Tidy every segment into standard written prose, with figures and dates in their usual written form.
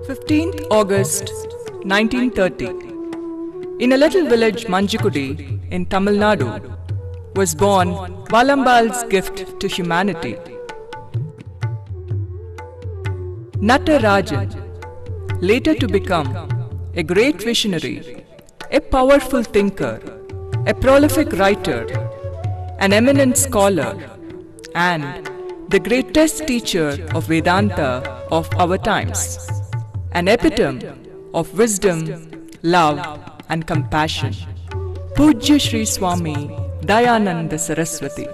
15th August 1930, in a little village Manjikudi in Tamil Nadu, was born Valambal's gift to humanity. Natarajan, later to become a great visionary, a powerful thinker, a prolific writer, an eminent scholar, and the greatest teacher of Vedanta of our times, an epitome of wisdom, love, and compassion. Pujya Sri Swami Dayananda Saraswati.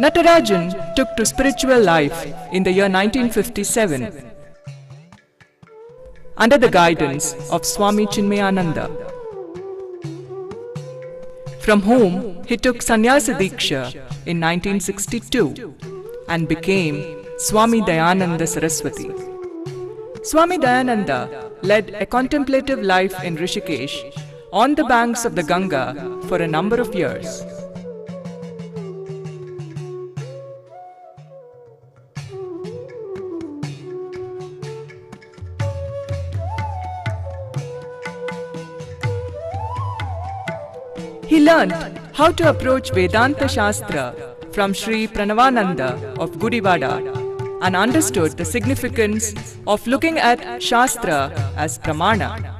Natarajan took to spiritual life in the year 1957 under the guidance of Swami Chinmayananda, from whom he took Sannyasa Diksha in 1962 and became Swami Dayananda Saraswati. Swami Dayananda led a contemplative life in Rishikesh on the banks of the Ganga for a number of years. He learned how to approach Vedanta Shastra from Sri Pranavananda of Gudivada and understood the significance of looking at Shastra as Pramana.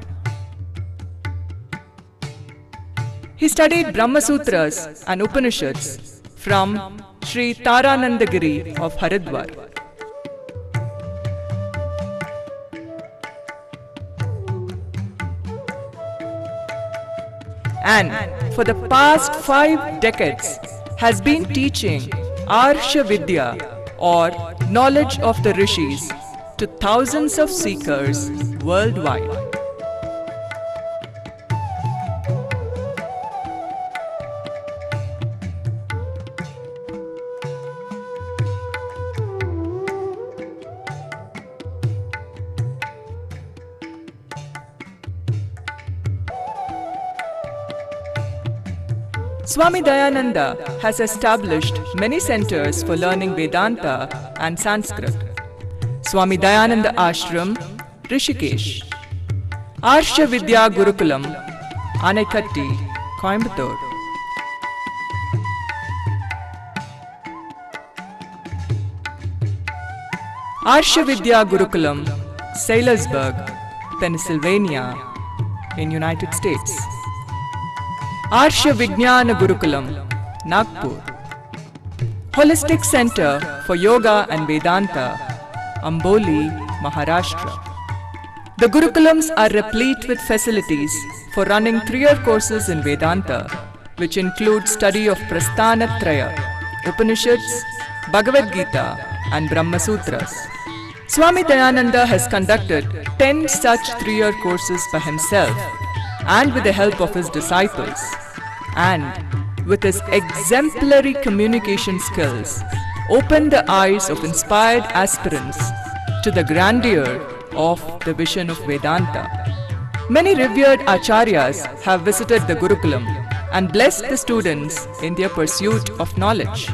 He studied Brahma Sutras and Upanishads from Sri Taranandagiri of Haridwar. And for the past 5 decades has been teaching Arsha Vidya, or knowledge of the Rishis, to thousands of seekers worldwide. Swami Dayananda has established many centers for learning Vedanta and Sanskrit. Swami Dayananda Ashram, Rishikesh. Arsha Vidya Gurukulam, Anaikatti, Coimbatore. Arsha Vidya Gurukulam, Saylorsburg, Pennsylvania, in United States. Arsha Vijnana Gurukulam, Nagpur. Holistic Center for Yoga and Vedanta, Amboli, Maharashtra. The Gurukulams are replete with facilities for running 3-year courses in Vedanta, which include study of Prasthanatraya, Upanishads, Bhagavad Gita, and Brahma Sutras. Swami Dayananda has conducted 10 such 3-year courses by himself and with the help of his disciples, and with his exemplary communication skills, opened the eyes of inspired aspirants to the grandeur of the vision of Vedanta. Many revered acharyas have visited the Gurukulam and blessed the students in their pursuit of knowledge.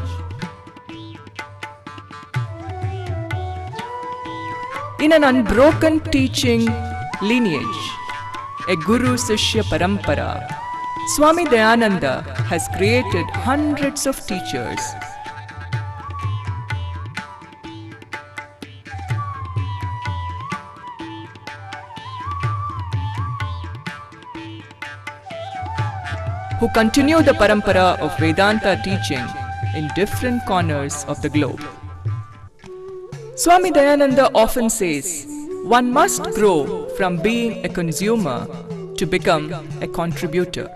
In an unbroken teaching lineage, a Guru-Sishya Parampara, Swami Dayananda has created hundreds of teachers. Who continue the parampara of Vedanta teaching in different corners of the globe. Swami Dayananda often says, one must grow from being a consumer to become a contributor.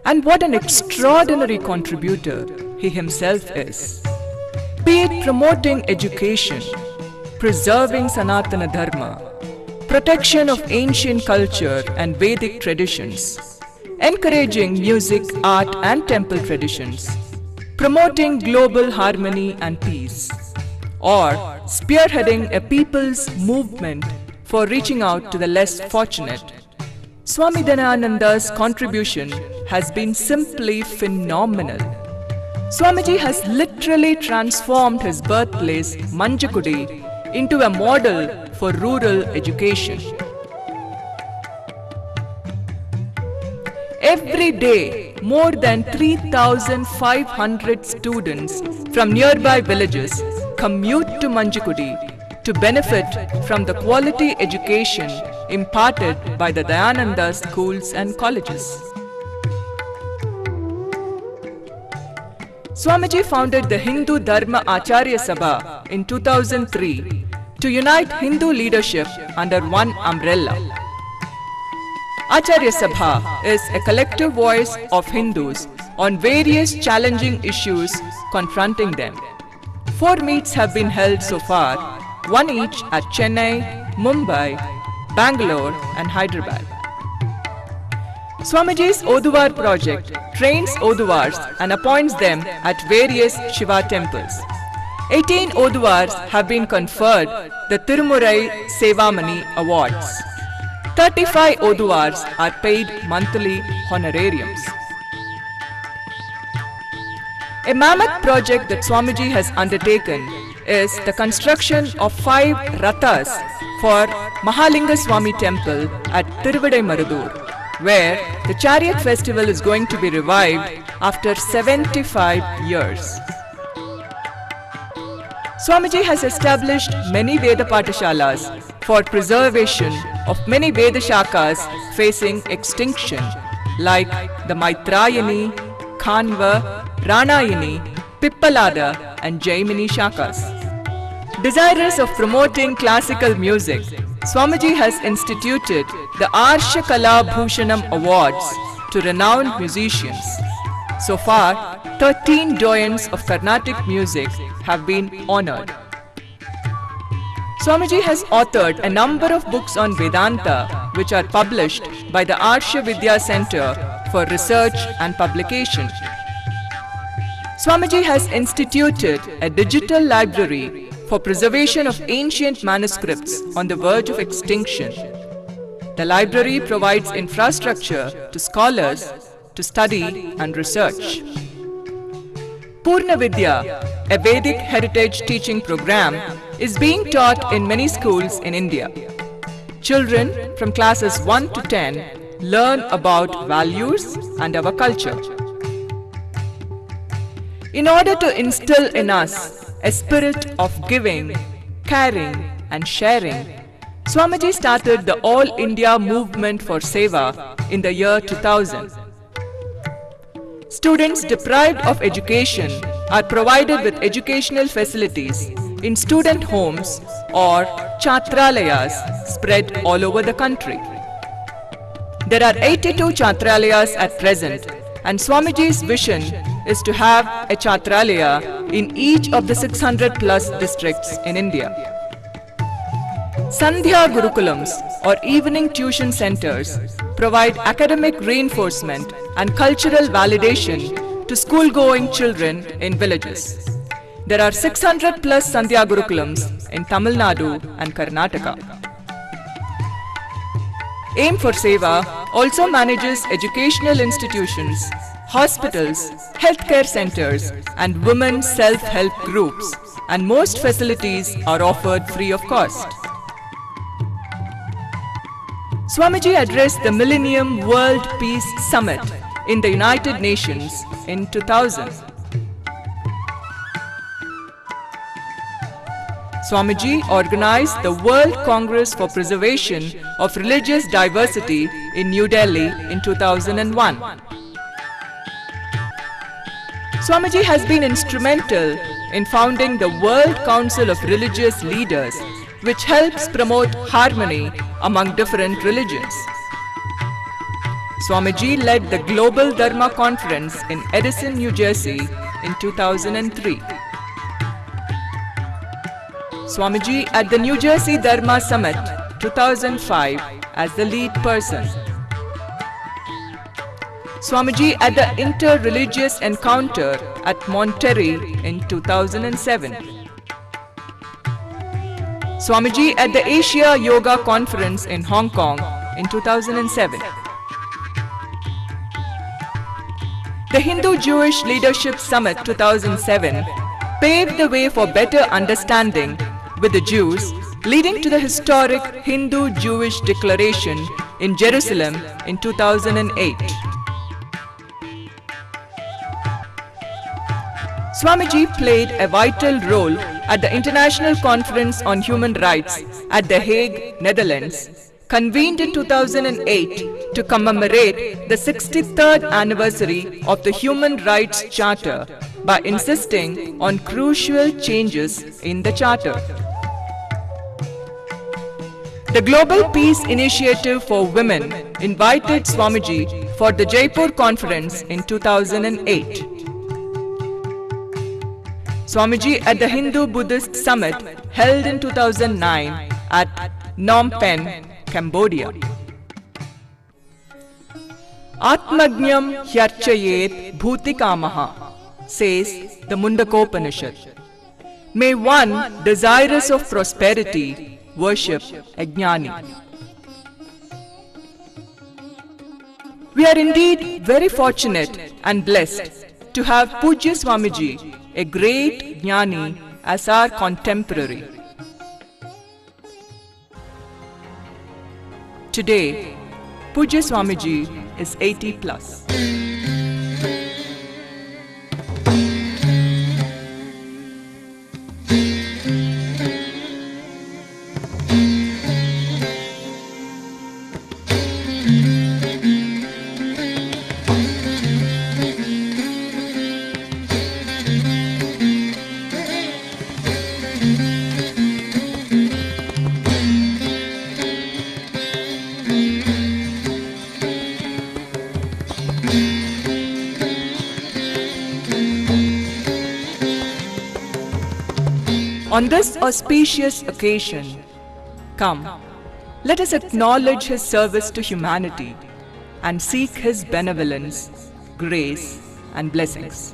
And what an extraordinary contributor he himself is. Be it promoting education, preserving Sanatana Dharma, protection of ancient culture and Vedic traditions, encouraging music, art and temple traditions, promoting global harmony and peace, or spearheading a people's movement for reaching out to the less fortunate. Swami Dayananda's contribution has been simply phenomenal. Swamiji has literally transformed his birthplace, Manjakudi, into a model for rural education. Every day, more than 3,500 students from nearby villages commute to Manjakudi to benefit from the quality education imparted by the Dayananda schools and colleges. Swamiji founded the Hindu Dharma Acharya Sabha in 2003 to unite Hindu leadership under one umbrella. Acharya Sabha is a collective voice of Hindus on various challenging issues confronting them. 4 meets have been held so far, one each at Chennai, Mumbai, Bangalore and Hyderabad. Swamiji's Oduvar project trains Oduvars and appoints them at various Shiva temples. 18 Oduvars have been conferred the Tirumurai Sevamani Awards. 35 Oduvars are paid monthly honorariums. A mammoth project that Swamiji has undertaken is the construction of 5 rathas for Mahalinga Swami temple at Tiruvadaimarudur, where the chariot festival is going to be revived after 75 years. Swamiji has established many Veda Patashalas for preservation of many Veda Shakas facing extinction, like the Maitrayani, Khanva, Ranayani, Pippalada and Jaimini Shakas. Desirous of promoting classical music, Swamiji has instituted the Arsha Kala Bhushanam Awards to renowned musicians. So far, 13 doyens of Carnatic music have been honored. Swamiji has authored a number of books on Vedanta which are published by the Arsha Vidya Center for Research and Publication. Swamiji has instituted a digital library for preservation of ancient manuscripts on the verge of extinction. The library provides infrastructure to scholars to study and research. Purna Vidya, a Vedic heritage teaching program, is being taught in many schools in India. Children from classes 1 to 10 learn about values and our culture. In order to instill in us a spirit of giving, caring and sharing, Swamiji started the All India Movement for Seva in the year 2000. Students deprived of education are provided with educational facilities in student homes or chatralayas spread all over the country. There are 82 chatralayas at present, and Swamiji's vision is to have a chatralaya in each of the 600 plus districts in India. Sandhya Gurukulams or evening tuition centers provide academic reinforcement and cultural validation to school-going children in villages. There are 600 plus Sandhya Gurukulams in Tamil Nadu and Karnataka. Aim for Seva also manages educational institutions, hospitals, healthcare centers and women self-help groups, and most facilities are offered free of cost. Swamiji addressed the Millennium World Peace Summit in the United Nations in 2000. Swamiji organized the World Congress for Preservation of Religious Diversity in New Delhi in 2001. Swamiji has been instrumental in founding the World Council of Religious Leaders, which helps promote harmony among different religions. Swamiji led the Global Dharma Conference in Edison, New Jersey in 2003. Swamiji at the New Jersey Dharma Summit 2005 as the lead person. Swamiji at the Inter-Religious Encounter at Monterey in 2007. Swamiji at the Asia Yoga Conference in Hong Kong in 2007. The Hindu-Jewish Leadership Summit 2007 paved the way for better understanding with the Jews, leading to the historic Hindu-Jewish Declaration in Jerusalem in 2008. Swamiji played a vital role at the International Conference on Human Rights at The Hague, Netherlands, convened in 2008 to commemorate the 63rd anniversary of the Human Rights Charter by insisting on crucial changes in the Charter. The Global Peace Initiative for Women invited Swamiji for the Jaipur Conference in 2008. Swamiji at the Hindu-Buddhist Summit held in 2009 at Phnom Penh, Cambodia. Atmagnyam hyarchayet bhutikamaha, says the Mundakopanishad. May one desirous of prosperity worship a Jnani. We are indeed very fortunate and blessed to have Pujya Swamiji, a great Jnani, as our contemporary. Today, Pujya Swamiji is 80 plus. On this auspicious occasion, come, let us acknowledge his service to humanity and seek his benevolence, grace, and blessings.